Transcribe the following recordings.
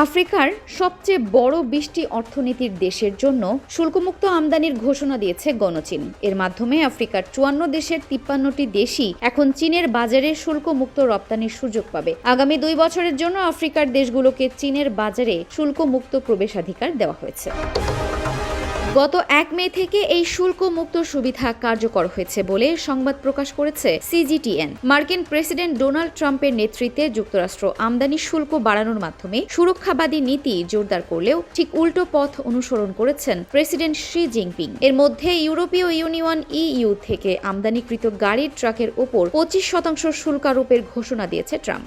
আফ্রিকার সবচেয়ে বড় ২০টি অর্থনীতির দেশের জন্য শুল্কমুক্ত আমদানির ঘোষণা দিয়েছে গণচীন। এর মাধ্যমে আফ্রিকার ৫৪ দেশের ৫৩টি দেশই এখন চীনের বাজারে শুল্কমুক্ত রপ্তানির সুযোগ পাবে। আগামী ২ বছরের জন্য আফ্রিকার দেশগুলোকে চীনের বাজারে শুল্কমুক্ত প্রবেশাধিকার দেওয়া হয়েছে। গত ১ মে থেকে এই শুল্কমুক্ত সুবিধা কার্যকর হয়েছে বলে সংবাদ প্রকাশ করেছে সিজিটিএন। মার্কিন প্রেসিডেন্ট ডোনাল্ড ট্রাম্পের নেতৃত্বে যুক্তরাষ্ট্র আমদানি শুল্ক বাড়ানোর মাধ্যমে সুরক্ষাবাদী নীতি জোরদার করলেও ঠিক উল্টো পথ অনুসরণ করেছেন প্রেসিডেন্ট শি জিনপিং। এর মধ্যে ইউরোপীয় ইউনিয়ন ইইউ থেকে আমদানিকৃত গাড়ির ট্রাকের ওপর ২৫% শুল্ক আরোপের ঘোষণা দিয়েছে ট্রাম্প।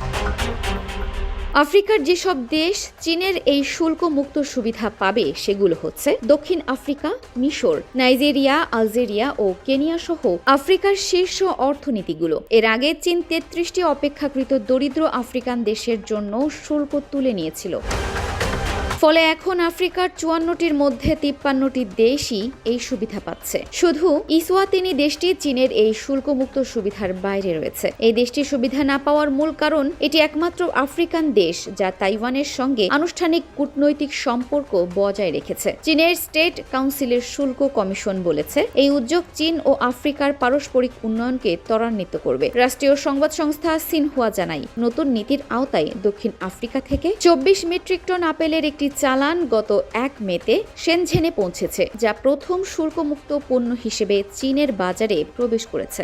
আফ্রিকার যেসব দেশ চীনের এই শুল্কমুক্ত সুবিধা পাবে সেগুলো হচ্ছে দক্ষিণ আফ্রিকা, মিশর, নাইজেরিয়া, আলজেরিয়া ও কেনিয়া সহ আফ্রিকার শীর্ষ অর্থনীতিগুলো। এর আগে চীন ৩৩টি অপেক্ষাকৃত দরিদ্র আফ্রিকান দেশের জন্য শুল্ক তুলে নিয়েছিল। ফলে এখন আফ্রিকার ৫৪টির মধ্যে ৫৩টি দেশই এই সুবিধা পাচ্ছে। শুধু ইসওয়াতিনি দেশটি চীনের এই শুল্কমুক্ত সুবিধার বাইরে রয়েছে। এই দেশটির সুবিধা না পাওয়ার মূল কারণ এটি একমাত্র আফ্রিকান দেশ যা তাইওয়ানের সঙ্গে আনুষ্ঠানিক কূটনৈতিক সম্পর্ক বজায় রেখেছে। চীনের স্টেট কাউন্সিলের শুল্ক কমিশন বলেছে এই উদ্যোগ চীন ও আফ্রিকার পারস্পরিক উন্নয়নকে ত্বরান্বিত করবে। রাষ্ট্রীয় সংবাদ সংস্থা সিনহুয়া জানায়, নতুন নীতির আওতায় দক্ষিণ আফ্রিকা থেকে ২৪ মেট্রিক টন আপেলের একটি চালান গত ১ মেতে শেনঝেনে পৌঁছেছে, যা প্রথম শুল্কমুক্ত পণ্য হিসেবে চীনের বাজারে প্রবেশ করেছে।